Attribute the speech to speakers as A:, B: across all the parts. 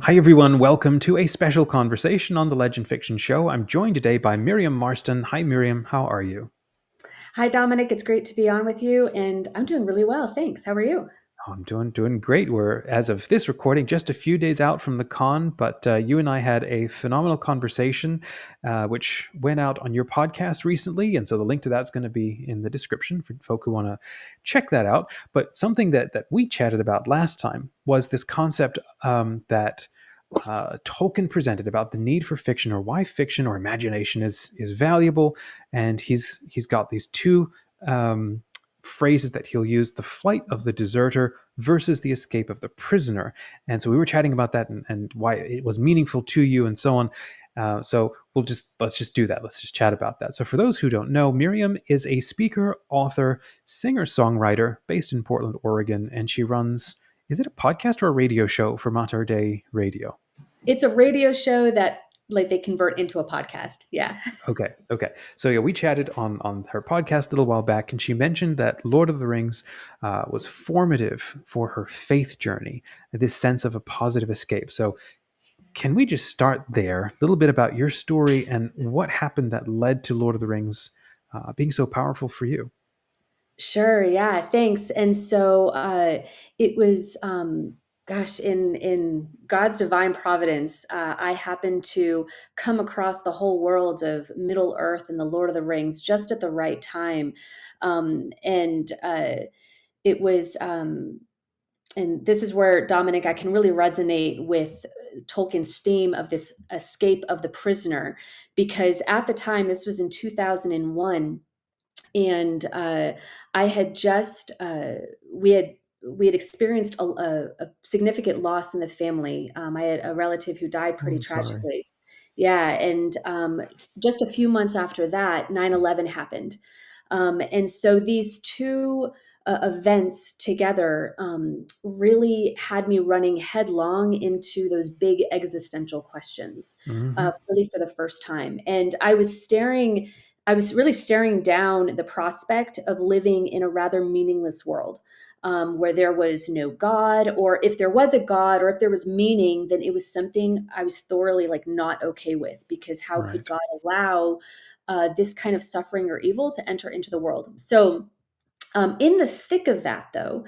A: Hi, everyone. Welcome to a special conversation on the Legend Fiction Show. I'm joined today by Miriam Marston. Hi, Miriam. How are you?
B: Hi, Dominic. It's great to be on with you, and I'm doing really well. Thanks. How are you?
A: Oh, I'm doing great. We're, as of this recording, just a few days out from the con, but you and I had a phenomenal conversation, which went out on your podcast recently, and so the link to that's going to be in the description for folk who want to check that out. But something that we chatted about last time was this concept that Tolkien presented about the need for fiction, or why fiction or imagination is valuable, and he's got these two phrases that he'll use: the flight of the deserter versus the escape of the prisoner. And so we were chatting about that, and why it was meaningful to you, and so on. So let's just do that. Let's just chat about that. So for those who don't know, Miriam is a speaker, author, singer-songwriter based in Portland, Oregon, and she runs, is it a podcast or a radio show for MaterDei Radio?
B: It's a radio show that they convert into a podcast. Yeah.
A: Okay. So yeah, we chatted on her podcast a little while back, and she mentioned that Lord of the Rings was formative for her faith journey, this sense of a positive escape. So can we just start there? A little bit about your story and what happened that led to Lord of the Rings being so powerful for you.
B: Sure. Yeah. Thanks. And so it was, gosh, in God's divine providence, I happened to come across the whole world of Middle Earth and the Lord of the Rings just at the right time, and it was. And this is where, Dominic, I can really resonate with Tolkien's theme of this escape of the prisoner, because at the time, this was in 2001, and I had just we had experienced a significant loss in the family. I had a relative who died
A: Oh,
B: pretty
A: I'm sorry.
B: tragically. Yeah, and just a few months after that, 9/11 happened. And so these two events together really had me running headlong into those big existential questions,
A: Hmm.
B: really for the first time. And I was really staring down the prospect of living in a rather meaningless world, where there was no God, or if there was a God, or if there was meaning, then it was something I was thoroughly not okay with, because how could
A: Right.
B: God allow this kind of suffering or evil to enter into the world? So, in the thick of that, though,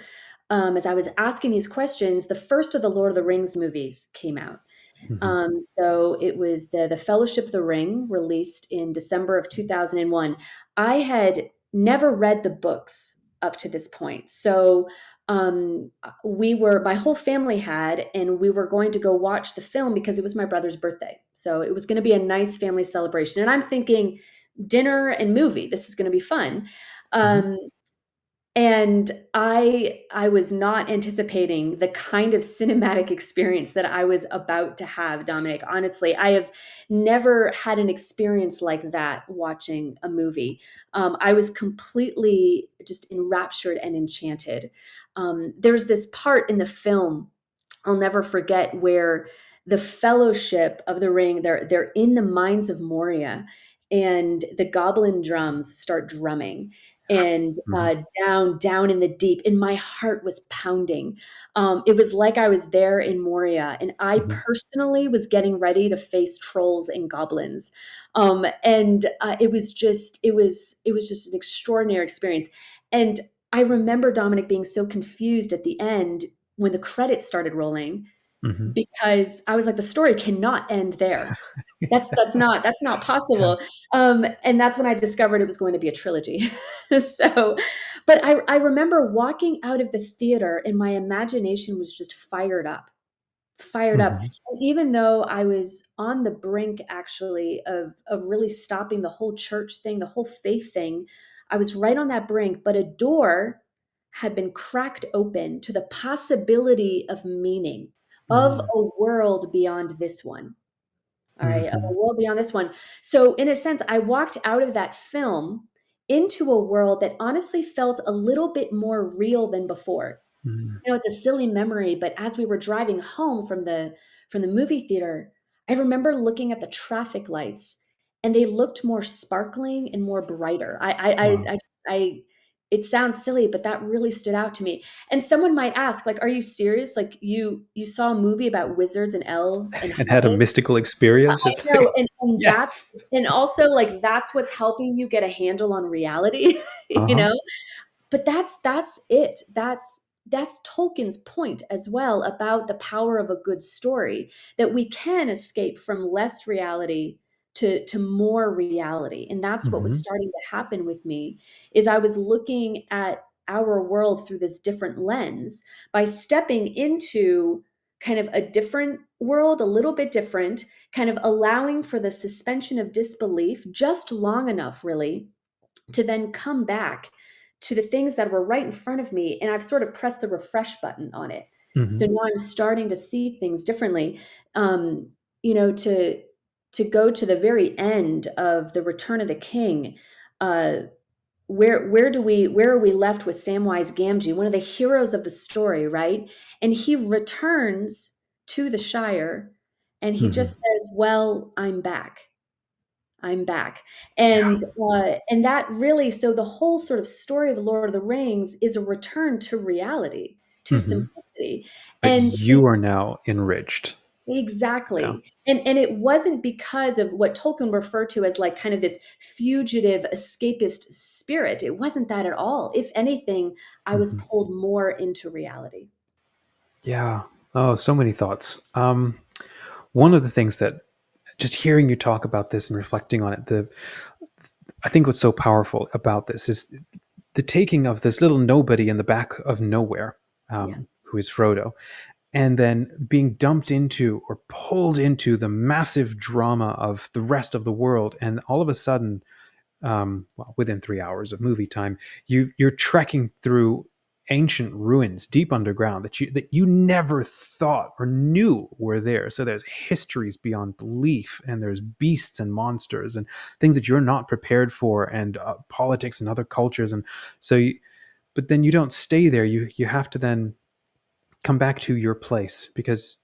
B: as I was asking these questions, the first of the Lord of the Rings movies came out.
A: Hmm.
B: So it was the Fellowship of the Ring, released in December of 2001. I had never read the books up to this point. So my whole family had, and we were going to go watch the film because it was my brother's birthday. So it was going to be a nice family celebration. And I'm thinking, dinner and movie, this is going to be fun.
A: Hmm.
B: Um, and I was not anticipating the kind of cinematic experience that I was about to have, Dominic. Honestly, I have never had an experience like that watching a movie. I was completely just enraptured and enchanted. There's this part in the film I'll never forget, where the Fellowship of the Ring, they're in the mines of Moria, and the goblin drums start drumming, and
A: Hmm.
B: down in the deep, and my heart was pounding. It was like I was there in Moria, and I
A: Hmm.
B: personally was getting ready to face trolls and goblins, and it was just an extraordinary experience. And I remember, Dominic, being so confused at the end when the credits started rolling,
A: Hmm.
B: because I was like, the story cannot end there. That's not
A: Yeah.
B: possible. And that's when I discovered it was going to be a trilogy. So, but I remember walking out of the theater and my imagination was just fired up.
A: Hmm.
B: And even though I was on the brink, actually, of really stopping the whole church thing, the whole faith thing, I was right on that brink, but a door had been cracked open to the possibility of meaning, of
A: Hmm.
B: a world beyond this one. All right, of a
A: Hmm.
B: world beyond this one. So, in a sense, I walked out of that film into a world that honestly felt a little bit more real than before.
A: Hmm.
B: You know, it's a silly memory, but as we were driving home from the movie theater, I remember looking at the traffic lights, and they looked more sparkling and more brighter.
A: Wow.
B: it sounds silly, but that really stood out to me. And someone might ask, like, are you serious? Like you saw a movie about wizards and elves and
A: And had a
B: hobbits?
A: mystical experience.
B: I
A: It's
B: know,
A: like,
B: and that's,
A: yes.
B: and also like that's what's helping you get a handle on reality,
A: Uh
B: you
A: huh.
B: know? But that's it. That's Tolkien's point as well about the power of a good story, that we can escape from less reality to more reality. And that's what was
A: Hmm.
B: starting to happen with me, is I was looking at our world through this different lens by stepping into kind of a different world, a little bit different, kind of allowing for the suspension of disbelief just long enough, really, to then come back to the things that were right in front of me. And I've sort of pressed the refresh button on it. So
A: Hmm.
B: now I'm starting to see things differently. Um, you know, to go to the very end of the Return of the King, uh, where are we left with Samwise Gamgee, one of the heroes of the story, right? And he returns to the Shire, and he
A: Hmm.
B: just says, "Well, I'm back. I'm back."
A: Yeah.
B: And that really, so the whole sort of story of the Lord of the Rings is a return to reality, to
A: Hmm.
B: simplicity.
A: But
B: And
A: you are now enriched. Yeah.
B: exactly. And it wasn't because of what Tolkien referred to as like kind of this fugitive escapist spirit. It wasn't that at all. If anything, I was
A: Hmm.
B: pulled more into reality.
A: Yeah. Oh, so many thoughts. One of the things that just hearing you talk about this and reflecting on it, I think what's so powerful about this is the taking of this little nobody in the back of nowhere,
B: Yeah.
A: who is Frodo, and then being dumped into or pulled into the massive drama of the rest of the world, and all of a sudden, well, within 3 hours of movie time, you're trekking through ancient ruins deep underground that you never thought or knew were there. So there's histories beyond belief, and there's beasts and monsters and things that you're not prepared for, and politics and other cultures. And so but then you don't stay there. You have to then come back to your place, because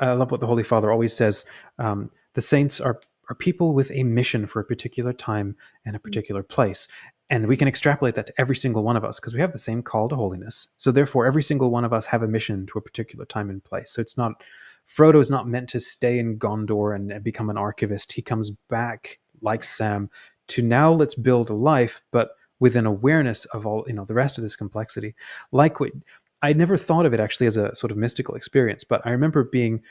A: I love what the Holy Father always says. The saints are people with a mission for a particular time and a particular place. And we can extrapolate that to every single one of us, because we have the same call to holiness. So therefore, every single one of us have a mission to a particular time and place. So it's not, Frodo is not meant to stay in Gondor and become an archivist. He comes back like Sam to, now let's build a life, but with an awareness of all, the rest of this complexity. Like what I never thought of it actually as a sort of mystical experience, but I remember being,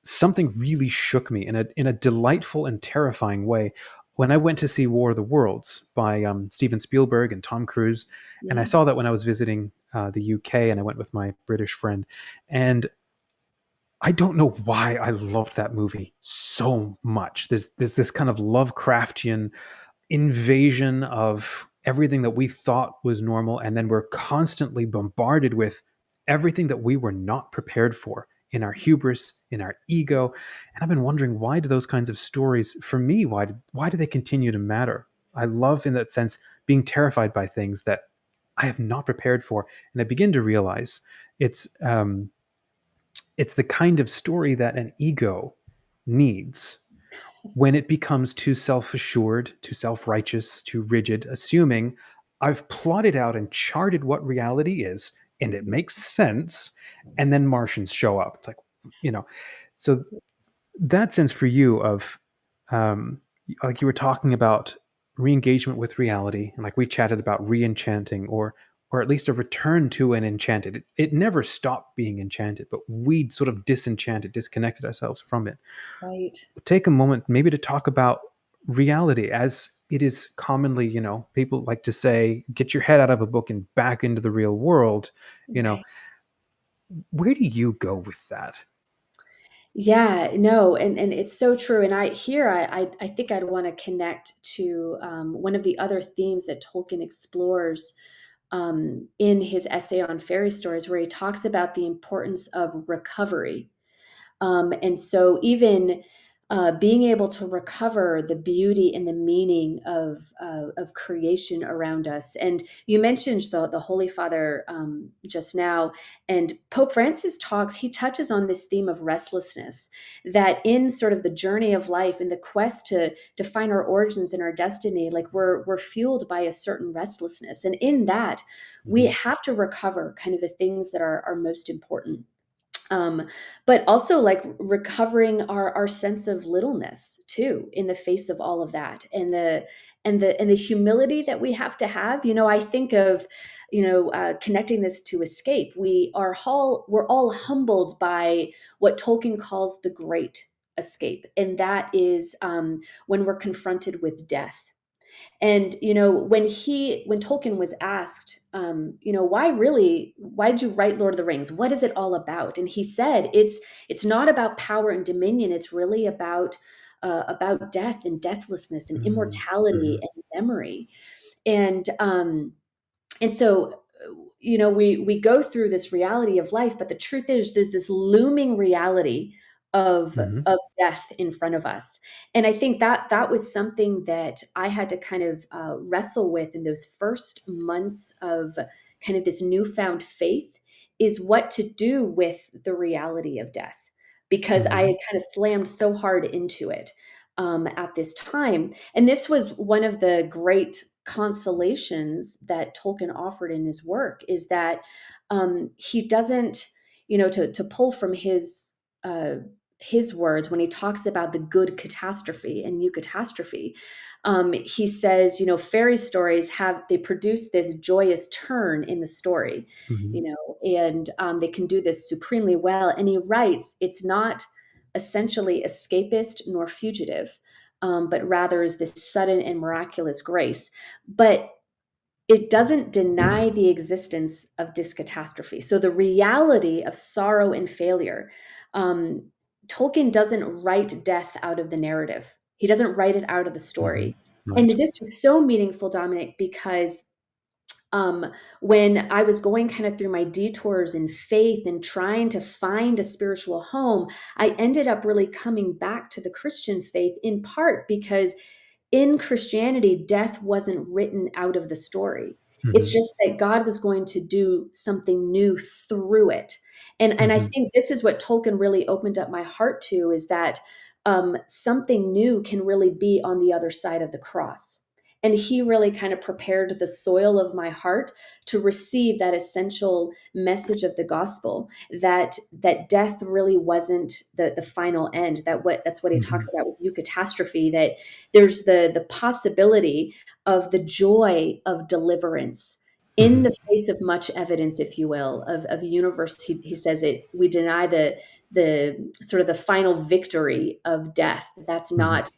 A: something really shook me in a delightful and terrifying way when I went to see War of the Worlds by Steven Spielberg and Tom Cruise. And I
B: Yeah.
A: saw that when I was visiting the UK, and I went with my British friend. And I don't know why I loved that movie so much. There's this kind of Lovecraftian invasion of everything that we thought was normal, and then we're constantly bombarded with everything that we were not prepared for in our hubris, in our ego. And I've been wondering, why do those kinds of stories, for me, why do they continue to matter? I love, in that sense, being terrified by things that I have not prepared for, and I begin to realize it's the kind of story that an ego needs when it becomes too self assured, too self righteous, too rigid, assuming I've plotted out and charted what reality is and it makes sense. And then Martians show up. It's like, you know, so that sense for you of, um, like you were talking about re-engagement with reality, and like we chatted about re-enchanting, or at least a return to an enchanted. It never stopped being enchanted, but we sort of disenchanted, disconnected ourselves from it.
B: Right.
A: Take a moment maybe to talk about reality as it is commonly, people like to say, get your head out of a book and back into the real world. you know
B: Right.
A: where do you go with that?
B: Yeah, no, and it's so true. And I think I'd want to connect to one of the other themes that Tolkien explores in his essay on fairy stories, where he talks about the importance of recovery. And so even being able to recover the beauty and the meaning of creation around us. And you mentioned the Holy Father just now, and Pope Francis he touches on this theme of restlessness, that in sort of the journey of life, in the quest to find our origins and our destiny, like we're fueled by a certain restlessness. And in that, we have to recover kind of the things that are most important. But also like recovering our sense of littleness too in the face of all of that, and the humility that we have to have. I think of connecting this to escape. We're all humbled by what Tolkien calls the great escape, and that is when we're confronted with death. And when Tolkien was asked, why did you write Lord of the Rings? What is it all about? And he said, it's not about power and dominion. It's really about death and deathlessness and immortality and memory. And so we go through this reality of life, but the truth is there's this looming reality of death in front of us. And I think that was something that I had to kind of wrestle with in those first months of kind of this newfound faith, is what to do with the reality of death, because I had kind of slammed so hard into it at this time. And this was one of the great consolations that Tolkien offered in his work, is that he doesn't, to pull from his words when he talks about the good catastrophe and eucatastrophe. He says, fairy stories they produce this joyous turn in the story, and they can do this supremely well. And he writes, it's not essentially escapist nor fugitive, but rather is this sudden and miraculous grace. But it doesn't deny the existence of discatastrophe. So the reality of sorrow and failure. Tolkien doesn't write death out of the narrative. He doesn't write it out of the story.
A: Right.
B: And this was so meaningful, Dominic, because when I was going kind of through my detours in faith and trying to find a spiritual home, I ended up really coming back to the Christian faith, in part because in Christianity, death wasn't written out of the story. It's just that God was going to do something new through it. And I think this is what Tolkien really opened up my heart to, is that something new can really be on the other side of the cross. And he really kind of prepared the soil of my heart to receive that essential message of the gospel, that death really wasn't the final end. That's what he talks about with eucatastrophe, that there's the possibility of the joy of deliverance in the face of much evidence, if you will, of a universe. He says we deny the sort of the final victory of death. That's not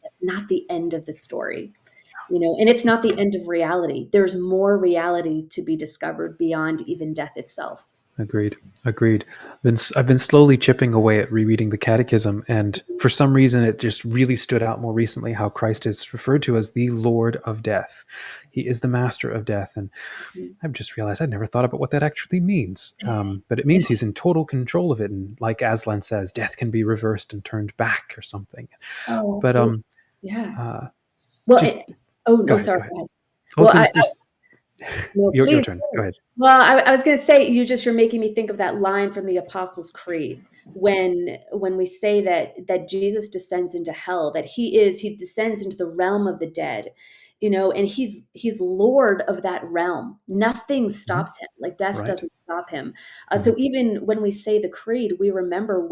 B: the end of the story. And it's not the end of reality. There's more reality to be discovered beyond even death itself.
A: Agreed. I've been slowly chipping away at rereading the Catechism, and for some reason it just really stood out more recently how Christ is referred to as the Lord of Death. He is the master of death, and I've just realized I'd never thought about what that actually means. But it means he's in total control of it, and like Aslan says, death can be reversed and turned back or something.
B: Oh,
A: But
B: absolutely. Yeah. Well,
A: just
B: no,
A: go
B: sorry.
A: ahead.
B: Go ahead.
A: I was
B: Well,
A: going to just
B: no,
A: your
B: please.
A: turn. Go ahead.
B: Well, I was going to say, you're making me think of that line from the Apostles' Creed, when we say that Jesus descends into hell, that he descends into the realm of the dead, and he's Lord of that realm. Nothing stops him. Like death doesn't stop him. So even when we say the creed, we remember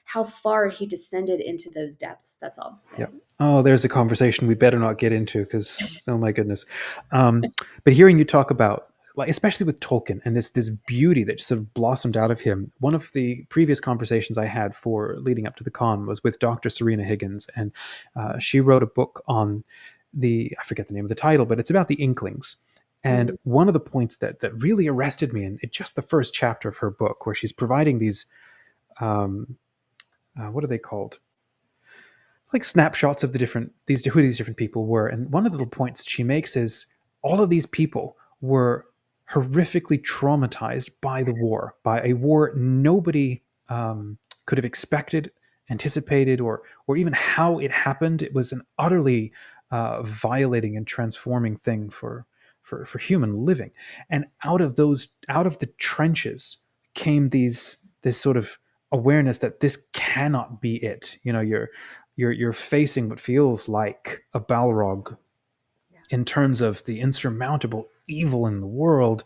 B: how far he descended into those depths. That's all.
A: Yeah. Oh, there's a conversation we better not get into, because oh my goodness. But hearing you talk about, like, especially with Tolkien and this beauty that just sort of blossomed out of him. One of the previous conversations I had for leading up to the con was with Dr. Serena Higgins, and she wrote a book on I forget the name of the title, but it's about the Inklings. And one of the points that really arrested me in just the first chapter of her book, where she's providing these, what are they called? Like snapshots of who these different people were. And one of the little points she makes is all of these people were horrifically traumatized by the war, by a war nobody could have expected anticipated, or even how it happened. It was an utterly violating and transforming thing for human living. And out of the trenches came this sort of awareness that this cannot be it. You know, you're facing what feels like a Balrog
B: Yeah.
A: in terms of the insurmountable evil in the world,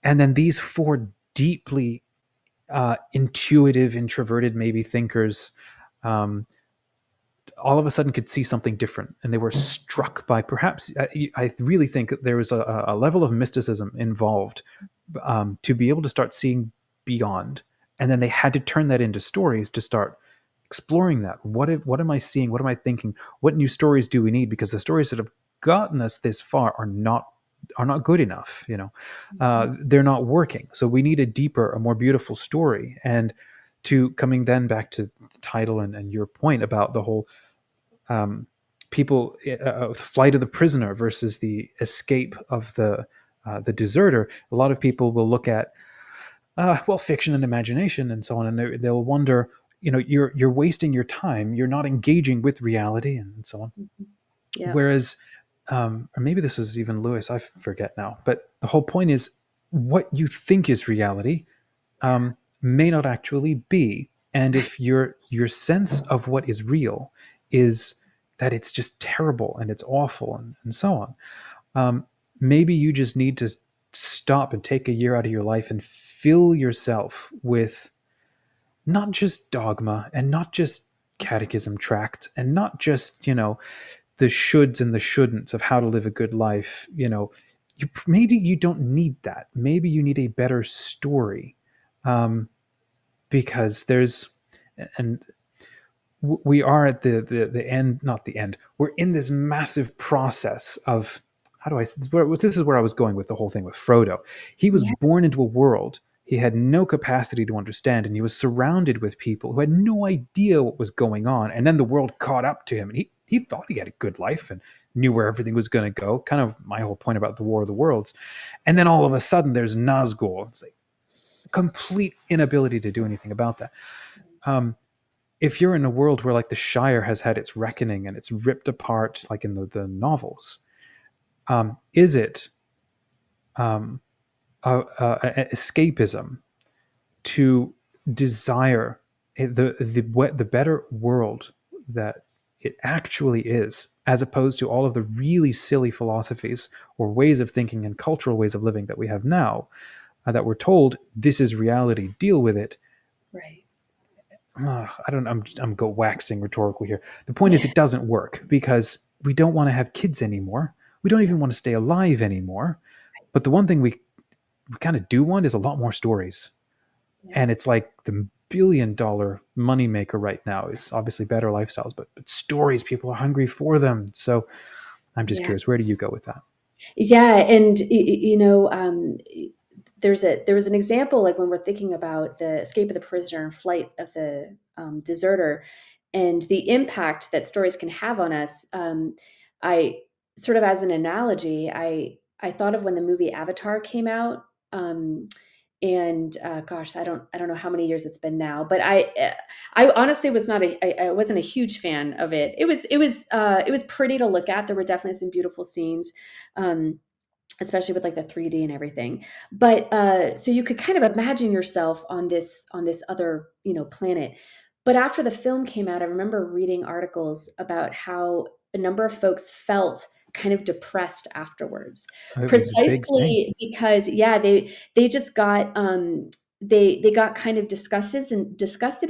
A: and then these four deeply intuitive, introverted, maybe thinkers, um, all of a sudden could see something different, and they were struck by perhaps. I really think that there was a level of mysticism involved to be able to start seeing beyond, and then they had to turn that into stories to start exploring that. What am I seeing? What am I thinking? What new stories do we need? Because the stories that have gotten us this far are not good enough. You know,
B: Mhm.
A: they're not working. So we need a deeper, a more beautiful story. And to coming then back to the title and your point about the whole um, people flight of the prisoner versus the escape of the deserter. A lot of people will look at well, fiction and imagination and so on, and they'll wonder, you know, you're wasting your time. You're not engaging with reality and so on.
B: Mhm. Yeah.
A: Whereas, or maybe this is even Lewis, I forget now, but the whole point is what you think is reality may not actually be. And
B: Right.
A: if your sense of what is real is that it's just terrible and it's awful and so on, maybe you just need to stop and take a year out of your life and fill yourself with not just dogma and not just catechism tracts and not just, you know, the shoulds and the shouldn'ts of how to live a good life. You know, maybe you don't need that. Maybe you need a better story, um, because there's and we are at the end, not the end. We're in this massive process of how do I? This is where I was going with the whole thing with Frodo. He was
B: Yeah.
A: born into a world he had no capacity to understand, and he was surrounded with people who had no idea what was going on. And then the world caught up to him, and he thought he had a good life and knew where everything was going to go. Kind of my whole point about the War of the Worlds. And then all of a sudden, there's Nazgul. It's like complete inability to do anything about that. Um, if you're in a world where like the Shire has had its reckoning and it's ripped apart, like in the novels, is it um, escapism to desire the better world that it actually is, as opposed to all of the really silly philosophies or ways of thinking and cultural ways of living that we have now, that we're told this is reality, deal with it.
B: Right.
A: I don't. I'm go waxing rhetorical here. The point is, it doesn't work because we don't want to have kids anymore. We don't
B: Yeah.
A: even want to stay alive anymore. But the one thing we kind of do want is a lot more stories.
B: Yeah.
A: And it's like the $1 billion moneymaker right now is obviously better lifestyles, but stories, people are hungry for them. So I'm just
B: Yeah.
A: curious, where do you go with that?
B: Yeah, and there was an example like when we're thinking about the escape of the prisoner and flight of the deserter, and the impact that stories can have on us. I sort of as an analogy, I thought of when the movie Avatar came out. And gosh, I don't know how many years it's been now, but I honestly was not I wasn't a huge fan of it. It was pretty to look at. There were definitely some beautiful scenes, um, especially with like the 3D and everything. But so you could kind of imagine yourself on this other planet. But after the film came out, I remember reading articles about how a number of folks felt kind of depressed afterwards,
A: It was a big thing.
B: precisely because they just got they got kind of disgusted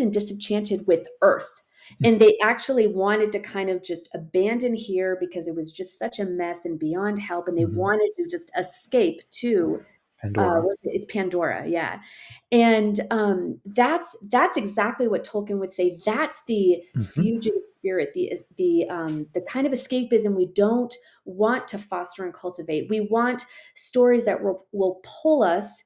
B: and disenchanted with Earth, and they actually wanted to kind of just abandon here because it was just such a mess and beyond help, and they
A: Mm-hmm.
B: wanted to just escape to
A: Pandora.
B: what's it? It's Pandora, yeah. And that's exactly what Tolkien would say. That's the
A: Mm-hmm.
B: fugitive spirit, the kind of escapism we don't want to foster and cultivate. We want stories that will pull us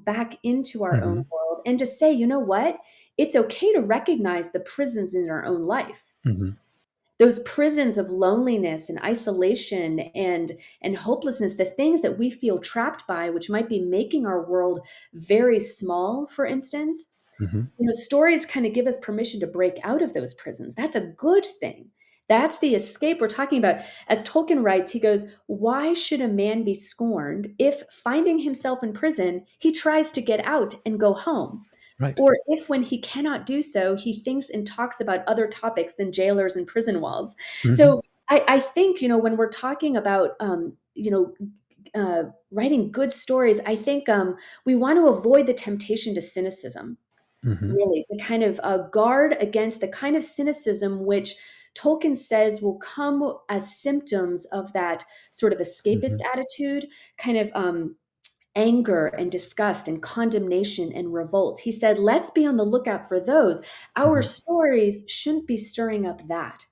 B: back into our
A: Mm-hmm.
B: own world, and to say, you know what? It's okay to recognize the prisons in our own life,
A: Mm-hmm.
B: those prisons of loneliness and isolation and hopelessness, the things that we feel trapped by, which might be making our world very small, for instance.
A: Mhm.
B: Stories kind of give us permission to break out of those prisons. That's a good thing. That's the escape we're talking about. As Tolkien writes, he goes, "Why should a man be scorned if, finding himself in prison, he tries to get out and go home?
A: Right.
B: Or if, when he cannot do so, he thinks and talks about other topics than jailers and prison walls?"
A: Mhm.
B: So I think, when we're talking about, writing good stories, I think we want to avoid the temptation to cynicism,
A: Mhm.
B: really, to kind of guard against the kind of cynicism which Tolkien says will come as symptoms of that sort of escapist
A: Mhm.
B: attitude, kind of anger and disgust and condemnation and revolt. He said, let's be on the lookout for those. Our
A: Mhm.
B: stories shouldn't be stirring up that.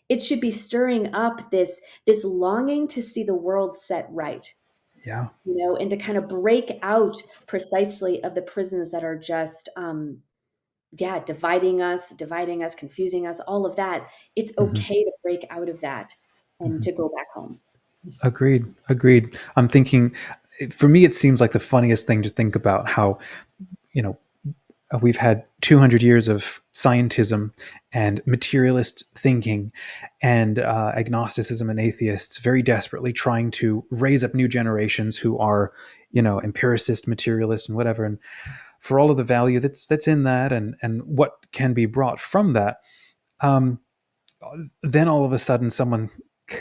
B: It should be stirring up this longing to see the world set right,
A: Yeah.
B: and to kind of break out precisely of the prisons that are just yeah, dividing us, confusing us, all of that. It's
A: Mhm.
B: okay to break out of that and
A: Mhm.
B: to go back home.
A: Agreed. Agreed. I'm thinking, for me, it seems like the funniest thing to think about how, you know, we've had 200 years of scientism and materialist thinking and agnosticism and atheists very desperately trying to raise up new generations who are, empiricist, materialist, and whatever. And for all of the value that's in that, and what can be brought from that, um, then all of a sudden someone,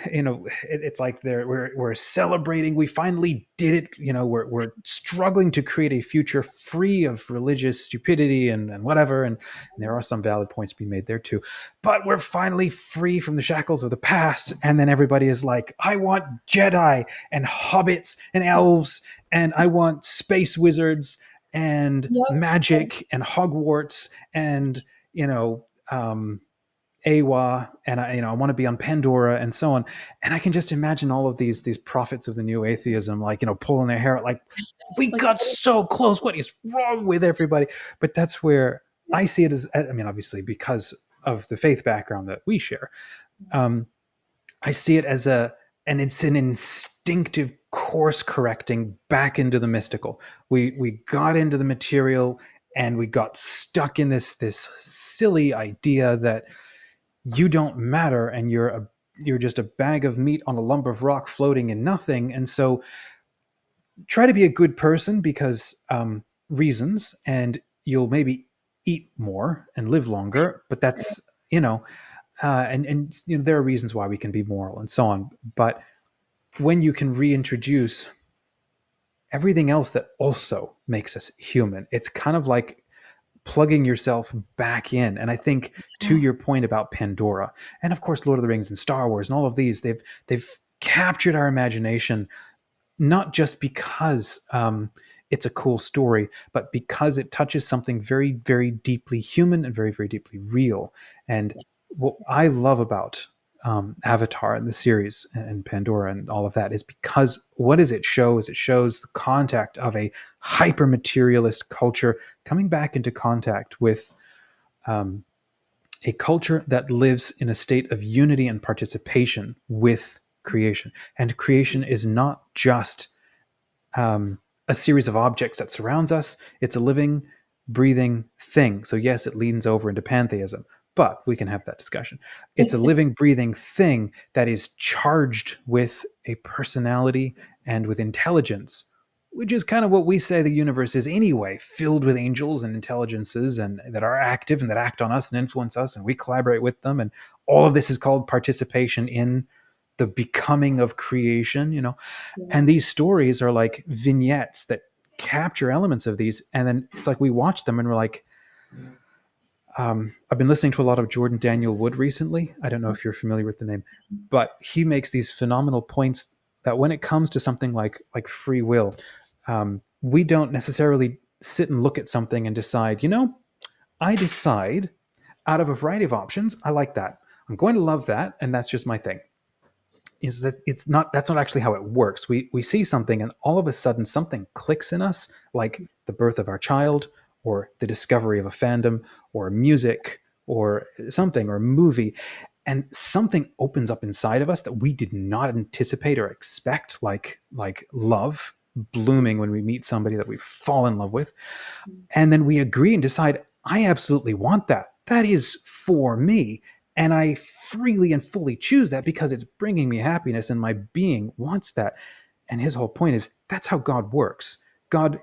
A: it's like we're celebrating, we finally did it, we're struggling to create a future free of religious stupidity and whatever, and there are some valid points to be made there too, but we're finally free from the shackles of the past, and then everybody is like, I want Jedi and hobbits and elves, and I want space wizards and
B: Yep.
A: magic and Hogwarts and you know um Awa, and I want to be on Pandora and so on. And I can just imagine all of these prophets of the new atheism, like, pulling their hair out, like, we
B: Like,
A: got so close. What is wrong with everybody? But that's where I see it as, I mean, obviously, because of the faith background that we share. Um, I see it as and it's an instinctive course correcting back into the mystical. We got into the material and we got stuck in this silly idea that you don't matter and you're just a bag of meat on a lump of rock floating in nothing. And so try to be a good person because reasons, and you'll maybe eat more and live longer, but that's, and there are reasons why we can be moral and so on. But when you can reintroduce everything else that also makes us human, it's kind of like plugging yourself back in. And I think, to
B: yeah,
A: your point about Pandora, and of course Lord of the Rings and Star Wars and all of these, they've captured our imagination, not just because it's a cool story, but because it touches something very, very deeply human and very, very deeply real. And what I love about Avatar and the series and Pandora and all of that is because what does it show? Is it shows the contact of a hyper materialist culture coming back into contact with um, a culture that lives in a state of unity and participation with creation. And creation is not just a series of objects that surrounds us. It's a living, breathing thing. So yes, it leans over into pantheism, but we can have that discussion. It's a living, breathing thing that is charged with a personality and with intelligence, which is kind of what we say the universe is anyway, filled with angels and intelligences and that are active and that act on us and influence us, and we collaborate with them. And all of this is called participation in the becoming of creation,
B: yeah,
A: and these stories are like vignettes that capture elements of these, and then it's like we watch them and we're like, I've been listening to a lot of Jordan Daniel Wood recently. I don't know if you're familiar with the name, but he makes these phenomenal points that when it comes to something like free will, we don't necessarily sit and look at something and decide, I decide out of a variety of options, I like that, I'm going to love that, and that's just my thing. Is that that's not actually how it works. We see something and all of a sudden something clicks in us, like the birth of our child or the discovery of a fandom or music or something or a movie, and something opens up inside of us that we did not anticipate or expect, like love blooming when we meet somebody that we fall in love with, and then we agree and decide, I absolutely want that. That is for me. And I freely and fully choose that because it's bringing me happiness and my being wants that. And his whole point is that's how God works. God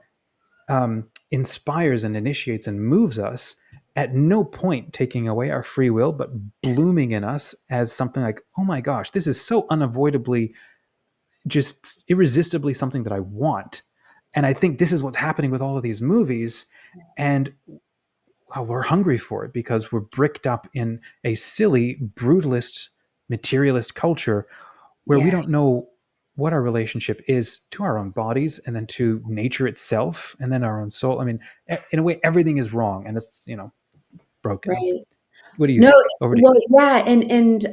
A: inspires and initiates and moves us, at no point taking away our free will, but blooming in us as something like, oh my gosh, this is so unavoidably, just irresistibly something that I want. And I think this is what's happening with all of these movies. And well, we're hungry for it because we're bricked up in a silly, brutalist, materialist culture where we
B: Yeah.
A: don't know what our relationship is to our own bodies and then to nature itself and then our own soul. I mean, in a way, everything is wrong and it's, broken.
B: Right.
A: What do you
B: No,
A: think? Over to you.
B: well, yeah, and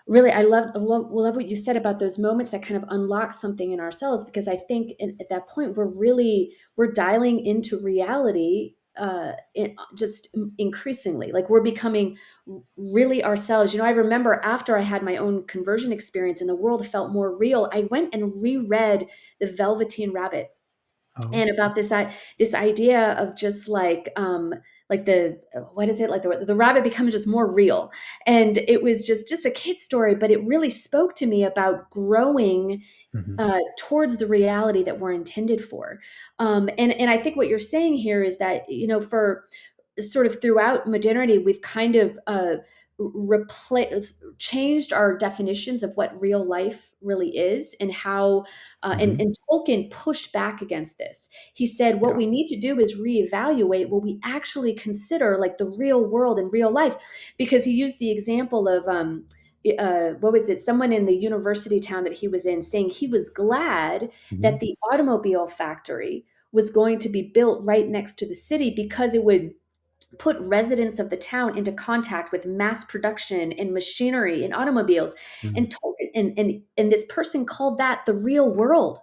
B: really, I love what you said about those moments that kind of unlock something in ourselves, because I think at that point we're dialing into reality, just increasingly, like we're becoming really ourselves. I remember after I had my own conversion experience and the world felt more real, I went and reread The Velveteen Rabbit,
A: Oh.
B: and about this idea of just like the what is it, like the rabbit becomes just more real, and it was just a kid's story, but it really spoke to me about growing
A: Hmm.
B: towards the reality that we're intended for. And I think what you're saying here is that, for sort of throughout modernity, we've kind of replaced changed our definitions of what real life really is, and how
A: Hmm.
B: and Tolkien pushed back against this. He said what
A: Yeah.
B: we need to do is reevaluate what we actually consider like the real world and real life, because he used the example of what was it? Someone in the university town that he was in saying he was glad
A: Hmm.
B: that the automobile factory was going to be built right next to the city, because it would put residents of the town into contact with mass production and machinery and automobiles.
A: Hmm.
B: And and this person called that the real world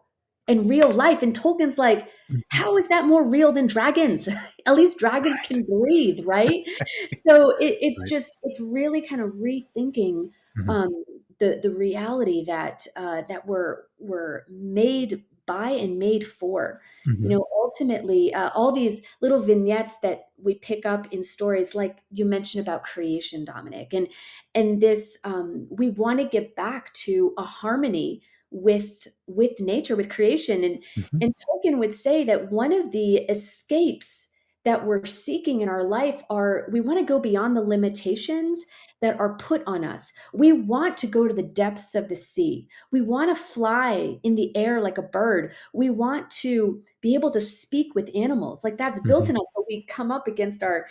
B: and real life. And Tolkien's like,
A: Hmm.
B: how is that more real than dragons? At least dragons
A: Right.
B: can breathe, right? So
A: Right.
B: it's really kind of rethinking
A: Hmm.
B: um, the reality that we're made by and made for.
A: Hmm.
B: Ultimately, all these little vignettes that we pick up in stories, like you mentioned about creation, Dominic, and this, we want to get back to a harmony with nature, with creation,
A: Hmm.
B: and Tolkien would say that one of the escapes that we're seeking in our life are, we want to go beyond the limitations that are put on us. We want to go to the depths of the sea. We want to fly in the air like a bird. We want to be able to speak with animals. Like that's built
A: Hmm.
B: in us, but we come up against our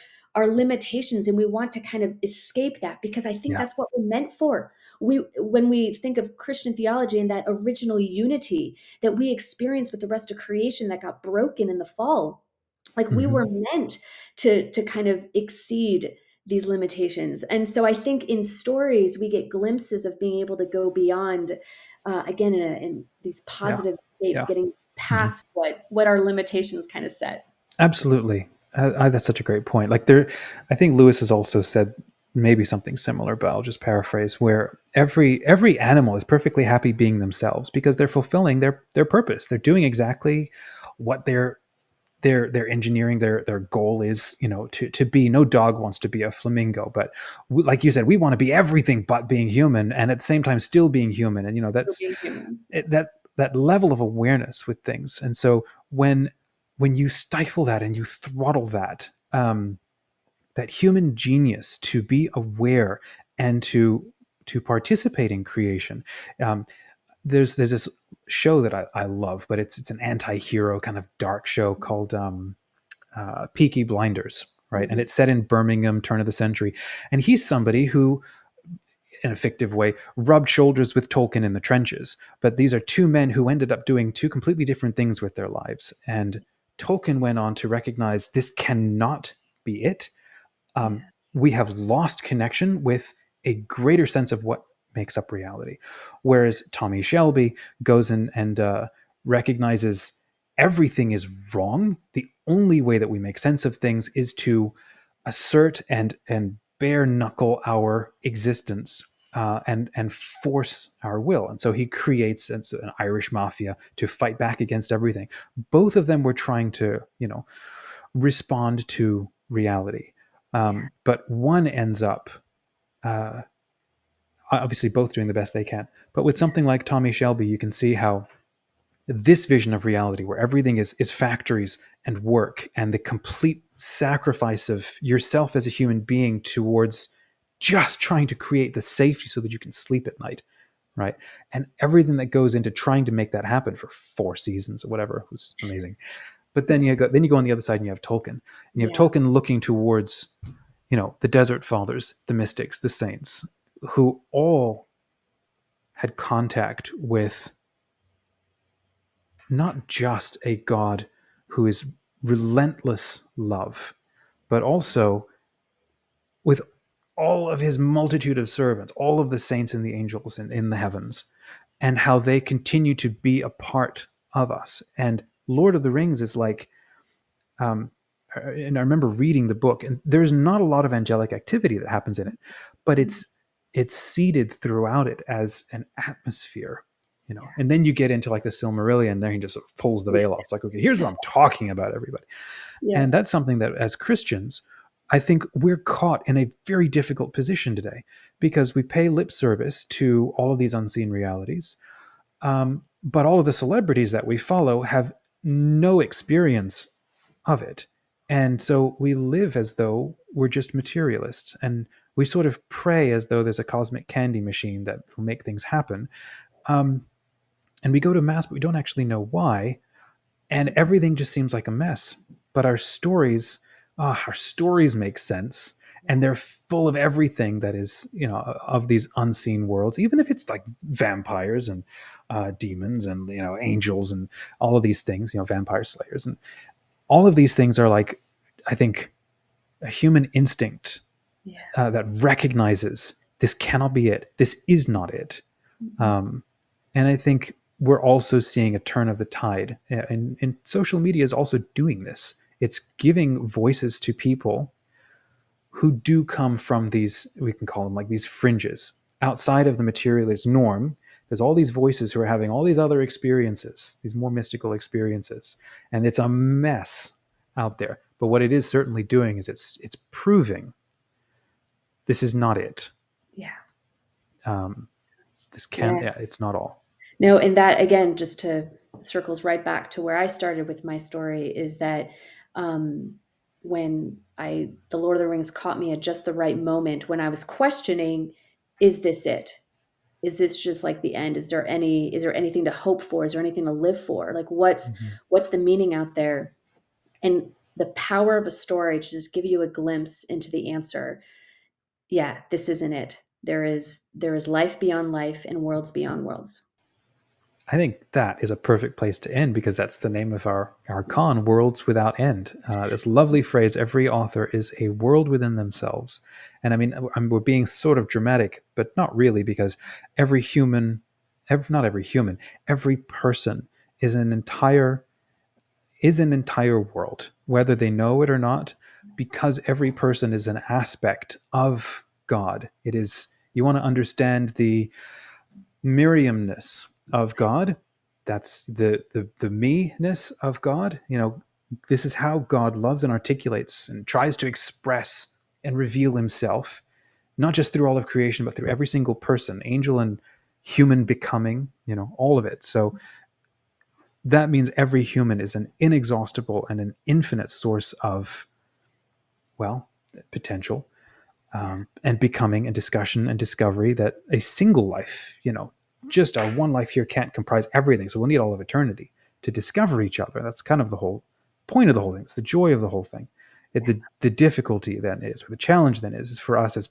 B: limitations, and we want to kind of escape that, because I think
A: Yeah.
B: that's what we're meant for. When we think of Christian theology and that original unity that we experience with the rest of creation that got broken in the fall, like we
A: Hmm.
B: were meant to kind of exceed these limitations. And so I think in stories we get glimpses of being able to go beyond, again, in these
A: Yeah.
B: positive escapes,
A: Yeah.
B: getting
A: Hmm.
B: past what our limitations kind of set.
A: Absolutely. That's such a great point. Like there, I think Lewis has also said maybe something similar, but I'll just paraphrase, where every animal is perfectly happy being themselves because they're fulfilling their purpose. They're doing exactly what they're engineering. Their goal is, to be. No dog wants to be a flamingo, but like you said, we want to be everything but being human, and at the same time still being human. And
B: For
A: that's
B: being human. Yeah.
A: that level of awareness with things. And so when you stifle that and you throttle that human genius to be aware and to participate in creation. um, there's this show that I love, but it's an anti-hero kind of dark show called Peaky Blinders, right? And
B: Mhm.
A: it's set in Birmingham, turn of the century. And he's somebody who, in a fictive way, rubbed shoulders with Tolkien in the trenches. But these are two men who ended up doing two completely different things with their lives. And Tolkien went on to recognize this cannot be it.
B: Yeah.
A: We have lost connection with a greater sense of what makes up reality. Whereas Tommy Shelby goes in and recognizes everything is wrong. The only way that we make sense of things is to assert and bare knuckle our existence, and force our will. And so he creates an Irish mafia to fight back against everything. Both of them were trying to, respond to reality.
B: Yeah.
A: But one ends up, obviously, both doing the best they can. But with something like Tommy Shelby, you can see how this vision of reality, where everything is factories and work and the complete sacrifice of yourself as a human being towards just trying to create the safety so that you can sleep at night, right? And everything that goes into trying to make that happen for 4 seasons or whatever was amazing. But then you go on the other side and you have Tolkien, and you have
B: Yeah.
A: Tolkien looking towards, the Desert Fathers, the mystics, the saints, who all had contact with not just a God who is relentless love, but also with all of his multitude of servants, all of the saints and the angels in the heavens, and how they continue to be a part of us. And Lord of the Rings is like, and I remember reading the book, and there's not a lot of angelic activity that happens in it, but it's seeded throughout it as an atmosphere, And then you get into like the Silmarillion, and then he just sort of pulls the veil off. It's like, okay, here's what I'm talking about, everybody.
B: Yeah.
A: And that's something that, as Christians, I think we're caught in a very difficult position today, because we pay lip service to all of these unseen realities, but all of the celebrities that we follow have no experience of it. And so we live as though we're just materialists, and we sort of pray as though there's a cosmic candy machine that will make things happen. Um, and we go to mass, but we don't actually know why. And everything just seems like a mess. But our stories make sense, and they're full of everything that is, of these unseen worlds, even if it's like vampires and demons and, angels and all of these things, vampire slayers. And all of these things are like, I think, a human instinct
B: Yeah.
A: that recognizes this cannot be it. This is not it. Um, and I think we're also seeing a turn of the tide. And social media is also doing this. It's giving voices to people who do come from these, we can call them like these fringes, outside of the materialist norm. There's all these voices who are having all these other experiences, these more mystical experiences. And it's a mess out there. But what it is certainly doing is it's proving this is not it.
B: Yeah.
A: It's not all.
B: No, and that again, just to circles right back to where I started with my story, is that when the Lord of the Rings caught me at just the right moment when I was questioning, is this it? Is this just like the end? Is there anything to hope for? Is there anything to live for? Like what's the meaning out there? And the power of a story to just give you a glimpse into the answer. Yeah, this isn't it. There is life beyond life and worlds beyond worlds.
A: I think that is a perfect place to end, because that's the name of our con, Worlds Without End. This lovely phrase, every author is a world within themselves. And I mean, we're being sort of dramatic, but not really, because every person is an entire world, whether they know it or not, because every person is an aspect of God. It is, you want to understand the Miriamness of God. That's the me-ness of God. This is how God loves and articulates and tries to express and reveal himself, not just through all of creation, but through every single person, angel and human becoming, all of it. So that means every human is an inexhaustible and an infinite source of, well, potential, and becoming and discussion and discovery, that a single life, just our one life here can't comprise everything. So we'll need all of eternity to discover each other. That's kind of the whole point of the whole thing. It's the joy of the whole thing. The difficulty then is, or the challenge then is for us as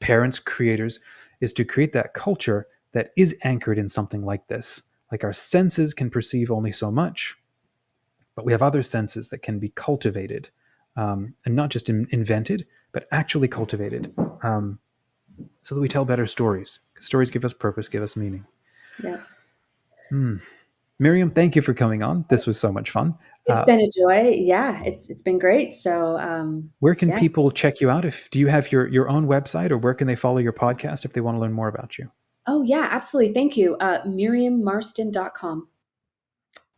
A: parents, creators, is to create that culture that is anchored in something like this. Like, our senses can perceive only so much, but we have other senses that can be cultivated, and not just invented, but actually cultivated, so that we tell better stories. Because stories give us purpose, give us meaning.
B: Yes.
A: Miriam, thank you for coming on. This was so much fun.
B: It's been a joy. Yeah, it's been great. So
A: where can
B: yeah.
A: people check you out? Do you have your own website, or where can they follow your podcast if they want to learn more about you?
B: Oh yeah, absolutely. Thank you. MiriamMarston.com.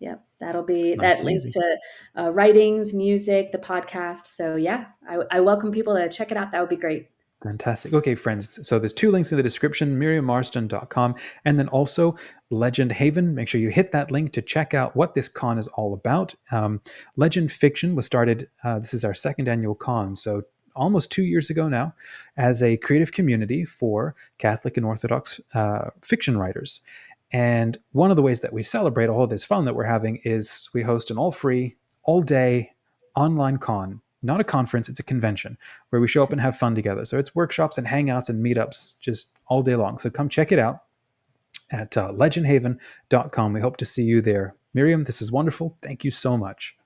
B: Yep. That'll be
A: Nice
B: that
A: and
B: links
A: easy.
B: to writings, music, the podcast. So yeah, I welcome people to check it out. That would be great.
A: Fantastic. Okay, friends. So there's two links in the description, miriammarston.com, and then also Legend Haven. Make sure you hit that link to check out what this con is all about. Legend Fiction was started, this is our second annual con, so almost 2 years ago now, as a creative community for Catholic and Orthodox fiction writers. And one of the ways that we celebrate all of this fun that we're having is we host an all free, all day online con. Not a conference, it's a convention where we show up and have fun together. So it's workshops and hangouts and meetups just all day long. So come check it out at legendhaven.com. We hope to see you there. Miriam, this is wonderful. Thank you so much.